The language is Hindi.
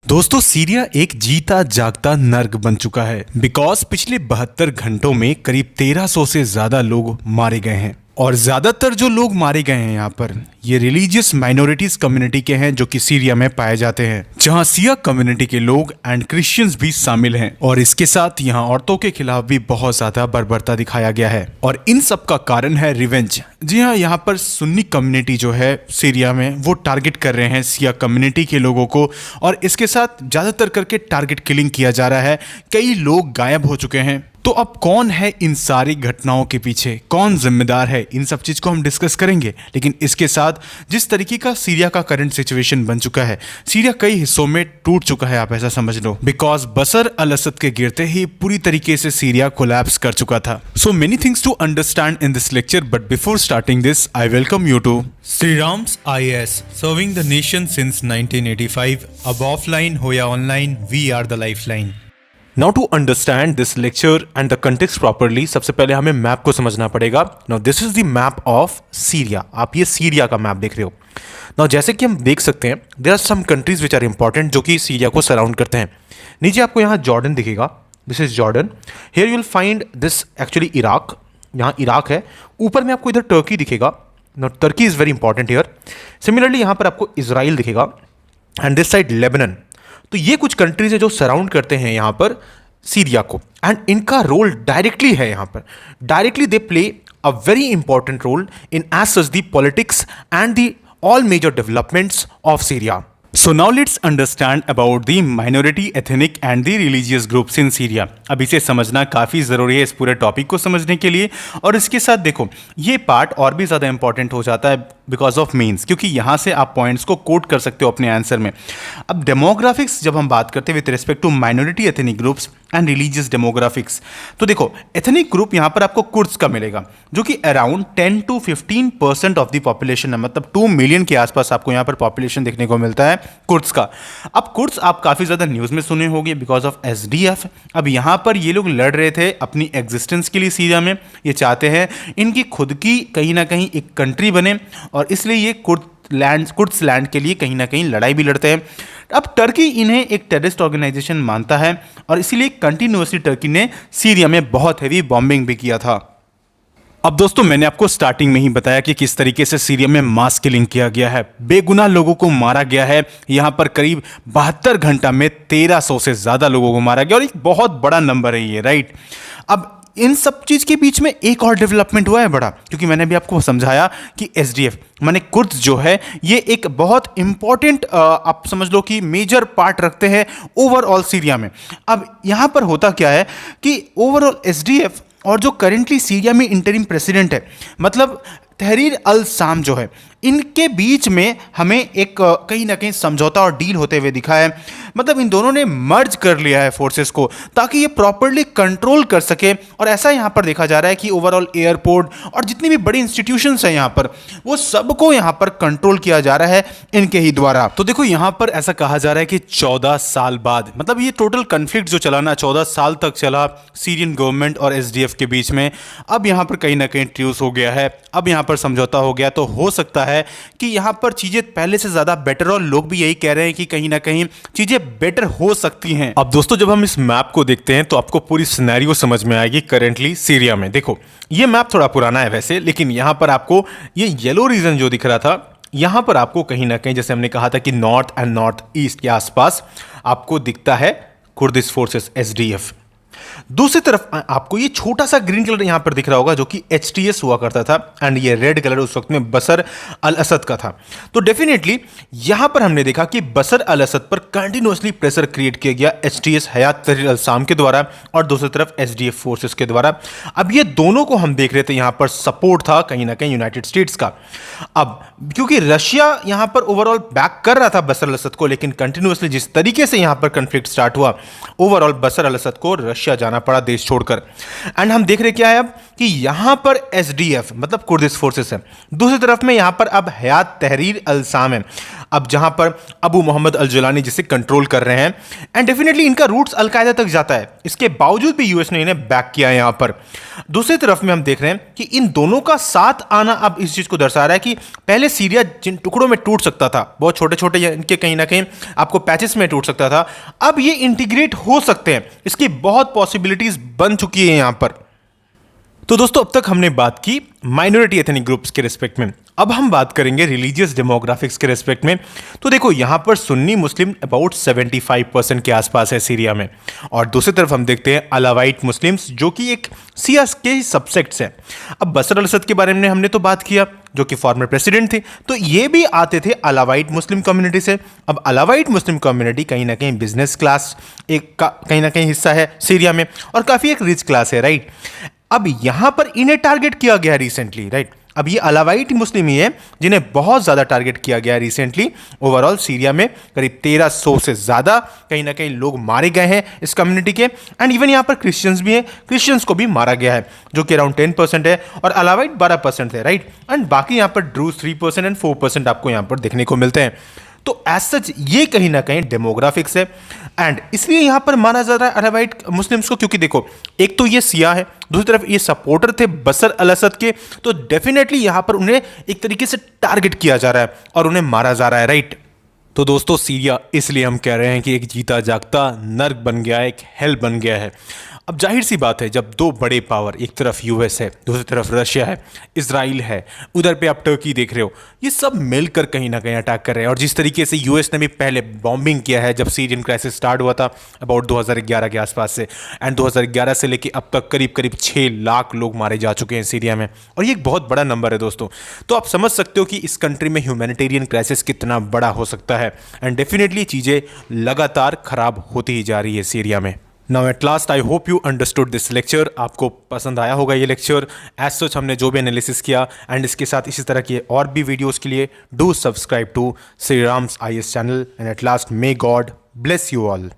दोस्तों सीरिया एक जीता जागता नर्क बन चुका है बिकॉज पिछले 72 घंटों में करीब 1300 से ज्यादा लोग मारे गए हैं और ज्यादातर जो लोग मारे गए हैं यहाँ पर ये रिलीजियस माइनॉरिटीज कम्युनिटी के हैं जो कि सीरिया में पाए जाते हैं, जहाँ सिया कम्युनिटी के लोग एंड क्रिश्चियंस भी शामिल हैं। और इसके साथ यहाँ औरतों के खिलाफ भी बहुत ज्यादा बर्बरता दिखाया गया है और इन सब का कारण है रिवेंज। जी हाँ, यहाँ पर सुन्नी कम्युनिटी जो है सीरिया में वो टारगेट कर रहे हैं सिया कम्युनिटी के लोगों को और इसके साथ ज्यादातर करके टारगेट किलिंग किया जा रहा है। कई लोग गायब हो चुके हैं। तो अब कौन है इन सारी घटनाओं के पीछे, कौन जिम्मेदार है, इन सब चीज को हम डिस्कस करेंगे। लेकिन इसके साथ जिस तरीके का सीरिया का करंट सिचुएशन बन चुका है, सीरिया कई हिस्सों में टूट चुका है, आप ऐसा समझ लो, बिकॉज बशर अल असद के गिरते ही पूरी तरीके से सीरिया कोलैप्स कर चुका था। So many things to understand in this lecture, but before starting this I welcome you to Sriram's IAS, serving the nation since 1985. अब offline हो या online, we are the lifeline. Now to understand this lecture and the context properly, सबसे पहले हमें मैप को समझना पड़ेगा। Now this is the map of Syria. आप ये सीरिया का मैप देख रहे हो। नाउ जैसे कि हम देख सकते हैं there are some countries which are important जो कि सीरिया को सराउंड करते हैं। नीचे आपको यहाँ जॉर्डन दिखेगा, this is Jordan. Here you will find this actually Iraq, यहाँ इराक है। ऊपर में आपको इधर टर्की दिखेगा। Now Turkey is very important here. Similarly यहाँ पर आपको इजराइल दिखेगा एंड दिस साइड लेबनन। तो ये कुछ कंट्रीज है जो सराउंड करते हैं यहाँ पर सीरिया को एंड इनका रोल डायरेक्टली है यहाँ पर। Directly they play a very important role in as such the politics and the all major developments of Syria. So now let's understand about the minority ethnic and the religious groups in Syria. अब इसे समझना काफ़ी ज़रूरी है इस पूरे टॉपिक को समझने के लिए। और इसके साथ देखो ये पार्ट और भी ज़्यादा इंपॉर्टेंट हो जाता है बिकॉज ऑफ मीन्स, क्योंकि यहाँ से आप पॉइंट्स को कोट कर सकते हो अपने आंसर में। अब डेमोग्राफिक्स जब हम बात करते हैं with respect to minority ethnic groups and religious demographics, तो देखो एथनिक ग्रुप यहाँ पर आपको कुर्द्स का मिलेगा जो कि around 10 to 15% of the population है, मतलब 2 मिलियन के आसपास आपको यहाँ पर पॉपुलेशन देखने को मिलता है कुर्द्स का। अब कुर्द्स आप काफ़ी ज़्यादा न्यूज़ में सुने होंगे बिकॉज ऑफ SDF। अब यहाँ पर ये लोग लड़ रहे थे अपनी एग्जिस्टेंस के लिए सीरिया में। ये चाहते हैं इनकी खुद की कहीं ना कहीं एक कंट्री बने और इसलिए ये कुर्द्स लैंड के लिए कहीं ना कहीं लड़ाई भी लड़ते हैं। अब टर्की इन्हें एक टेररिस्ट ऑर्गेनाइजेशन मानता है और इसीलिए कंटिन्यूअसली टर्की ने सीरिया में बहुत हैवी बॉम्बिंग भी किया था। अब दोस्तों मैंने आपको स्टार्टिंग में ही बताया कि किस तरीके से सीरिया में मास किलिंग किया गया है, बेगुनाह लोगों को मारा गया है। यहाँ पर करीब 72 घंटा में 1300 से ज़्यादा लोगों को मारा गया और एक बहुत बड़ा नंबर है ये, राइट। अब इन सब चीज़ के बीच में एक और डेवलपमेंट हुआ है बड़ा, क्योंकि मैंने भी आपको समझाया कि SDF माने कुर्द्स जो है ये एक बहुत इंपॉर्टेंट आप समझ लो कि मेजर पार्ट रखते हैं ओवरऑल सीरिया में। अब यहाँ पर होता क्या है कि ओवरऑल SDF और जो करेंटली सीरिया में इंटरिम प्रेसिडेंट है, मतलब तहरीर अल शाम जो है, इनके बीच में हमें एक कहीं ना कहीं समझौता और डील होते हुए दिखा है। मतलब इन दोनों ने मर्ज कर लिया है फोर्सेस को ताकि ये प्रॉपरली कंट्रोल कर सके। और ऐसा यहाँ पर देखा जा रहा है कि ओवरऑल एयरपोर्ट और जितनी भी बड़ी इंस्टीट्यूशंस हैं यहाँ पर, वो सबको यहाँ पर कंट्रोल किया जा रहा है इनके ही द्वारा। तो देखो यहाँ पर ऐसा कहा जा रहा है कि 14 साल बाद, मतलब ये टोटल कन्फ्लिक्ट जो चला ना 14 साल तक चला सीरियन गवर्नमेंट और SDF के बीच में, अब यहाँ पर कहीं ना कहीं ट्रूस हो गया है, अब यहाँ पर समझौता हो गया। तो हो सकता है कि यहां पर चीजें पहले से ज्यादा बेटर, और लोग भी यही कह रहे हैं कि कहीं ना कहीं चीजें बेटर हो सकती हैं। अब दोस्तों जब हम इस मैप को देखते हैं तो आपको पूरी सिनेरियो समझ में आएगी करेंटली सीरिया में। देखो ये मैप थोड़ा पुराना है वैसे, लेकिन यहां पर आपको ये येलो रीजन जो दिख रहा था, यहां पर आपको कहीं ना कहीं जैसे हमने कहा था कि नॉर्थ एंड नॉर्थ ईस्ट के आसपास आपको दिखता है कुर्दिश फोर्सेस SDF। दूसरी तरफ आपको ये छोटा सा ग्रीन कलर यहां पर दिख रहा होगा जो कि HTS हुआ करता था एंड ये रेड कलर उस वक्त में बशर अल असद का था। तो डेफिनेटली यहां पर हमने देखा कि बशर अल असद पर कंटिन्यूअसली प्रेशर क्रिएट किया गया HTS हयात तहरीर अल शाम के द्वारा और दूसरी तरफ SDF फोर्सेस के द्वारा। अब ये दोनों को हम देख रहे थे यहां पर सपोर्ट था कहीं ना कहीं यूनाइटेड स्टेट्स का। अब क्योंकि रशिया यहां पर ओवरऑल बैक कर रहा था बशर अल असद को, लेकिन कंटिन्यूअसली जिस तरीके से यहां पर कॉन्फ्लिक्ट स्टार्ट हुआ, ओवरऑल बशर अल असद को रशिया रशिया जाना पड़ा देश छोड़कर। एंड हम देख रहे क्या है अब कि यहाँ पर SDF मतलब कुर्दिश फोर्सेस है, दूसरी तरफ में यहाँ पर अब हयात तहरीर अल शाम है, अब जहाँ पर अबू मोहम्मद अल जुलानी जिसे कंट्रोल कर रहे हैं। एंड डेफिनेटली इनका रूट्स अलकायदा तक जाता है, इसके बावजूद भी यूएस ने इन्हें बैक किया है यहाँ पर। दूसरी तरफ में हम देख रहे हैं कि इन दोनों का साथ आना अब इस चीज़ को दर्शा रहा है कि पहले सीरिया जिन टुकड़ों में टूट सकता था, बहुत छोटे छोटे इनके कहीं ना कहीं आपको पैचेस में टूट सकता था, अब ये इंटीग्रेट हो सकते हैं, इसकी बहुत पॉसिबिलिटीज बन चुकी है यहाँ पर। तो दोस्तों अब तक हमने बात की माइनॉरिटी एथनिक ग्रुप्स के रिस्पेक्ट में, अब हम बात करेंगे रिलीजियस डेमोग्राफिक्स के रिस्पेक्ट में। तो देखो यहाँ पर सुन्नी मुस्लिम अबाउट 75% के आसपास है सीरिया में, और दूसरी तरफ हम देखते हैं अलावाइट मुस्लिम्स जो कि एक शिया के सबसेक्ट्स हैं। अब बशर अल असद के बारे में हमने तो बात किया, जो कि फॉर्मर प्रेसिडेंट थे, तो ये भी आते थे अलावाइट मुस्लिम कम्युनिटी से। अब अलावाइट मुस्लिम कम्युनिटी कहीं ना कहीं बिजनेस क्लास एक का कहीं ना कहीं हिस्सा है सीरिया में, और काफ़ी एक रिच क्लास है, राइट। अब यहाँ पर इन्हें टारगेट किया गया रिसेंटली, राइट। अब ये अलावाइट मुस्लिम ही है जिन्हें बहुत ज़्यादा टारगेट किया गया रिसेंटली। ओवरऑल सीरिया में करीब 1300 से ज़्यादा कहीं ना कहीं लोग मारे गए हैं इस कम्युनिटी के। एंड इवन यहाँ पर क्रिश्चियंस भी हैं, क्रिश्चियंस को भी मारा गया है जो कि अराउंड 10% है, और अलावाइट 12% है, राइट। एंड बाकी यहाँ पर ड्रूज 3% एंड 4% आपको यहाँ पर देखने को मिलते हैं। तो एज सच ये कहीं ना कहीं डेमोग्राफिक्स है, एंड इसलिए यहाँ पर माना जा रहा है अलावाइट मुस्लिम्स को, क्योंकि देखो एक तो ये सिया है, दूसरी तरफ ये सपोर्टर थे बशर अल असद के, तो डेफिनेटली यहाँ पर उन्हें एक तरीके से टारगेट किया जा रहा है और उन्हें मारा जा रहा है, राइट। तो दोस्तों सीरिया इसलिए हम कह रहे हैं कि एक जीता जागता नर्क बन गया है, एक हेल बन गया है। अब जाहिर सी बात है जब दो बड़े पावर, एक तरफ यूएस है, दूसरी तरफ रशिया है, इजराइल है, उधर पे आप टर्की देख रहे हो, ये सब मिलकर कहीं ना कहीं अटैक कर रहे हैं। और जिस तरीके से यूएस ने भी पहले बॉम्बिंग किया है जब सीरियन क्राइसिस स्टार्ट हुआ था अबाउट 2011 के आसपास से, एंड 2011 से लेके अब तक करीब करीब 6 लाख लोग मारे जा चुके हैं सीरिया में, और ये एक बहुत बड़ा नंबर है दोस्तों। तो आप समझ सकते हो कि इस कंट्री में ह्यूमैनिटेरियन क्राइसिस कितना बड़ा हो सकता है, एंड डेफिनेटली चीज़ें लगातार खराब होती ही जा रही है सीरिया में। Now at last I hope you understood this lecture. आपको पसंद आया होगा ये लेक्चर, एज सच हमने जो भी एनालिसिस किया, एंड इसके साथ इसी तरह के और भी वीडियोस के लिए do subscribe to Sriram's IAS channel, and at last may God bless you all.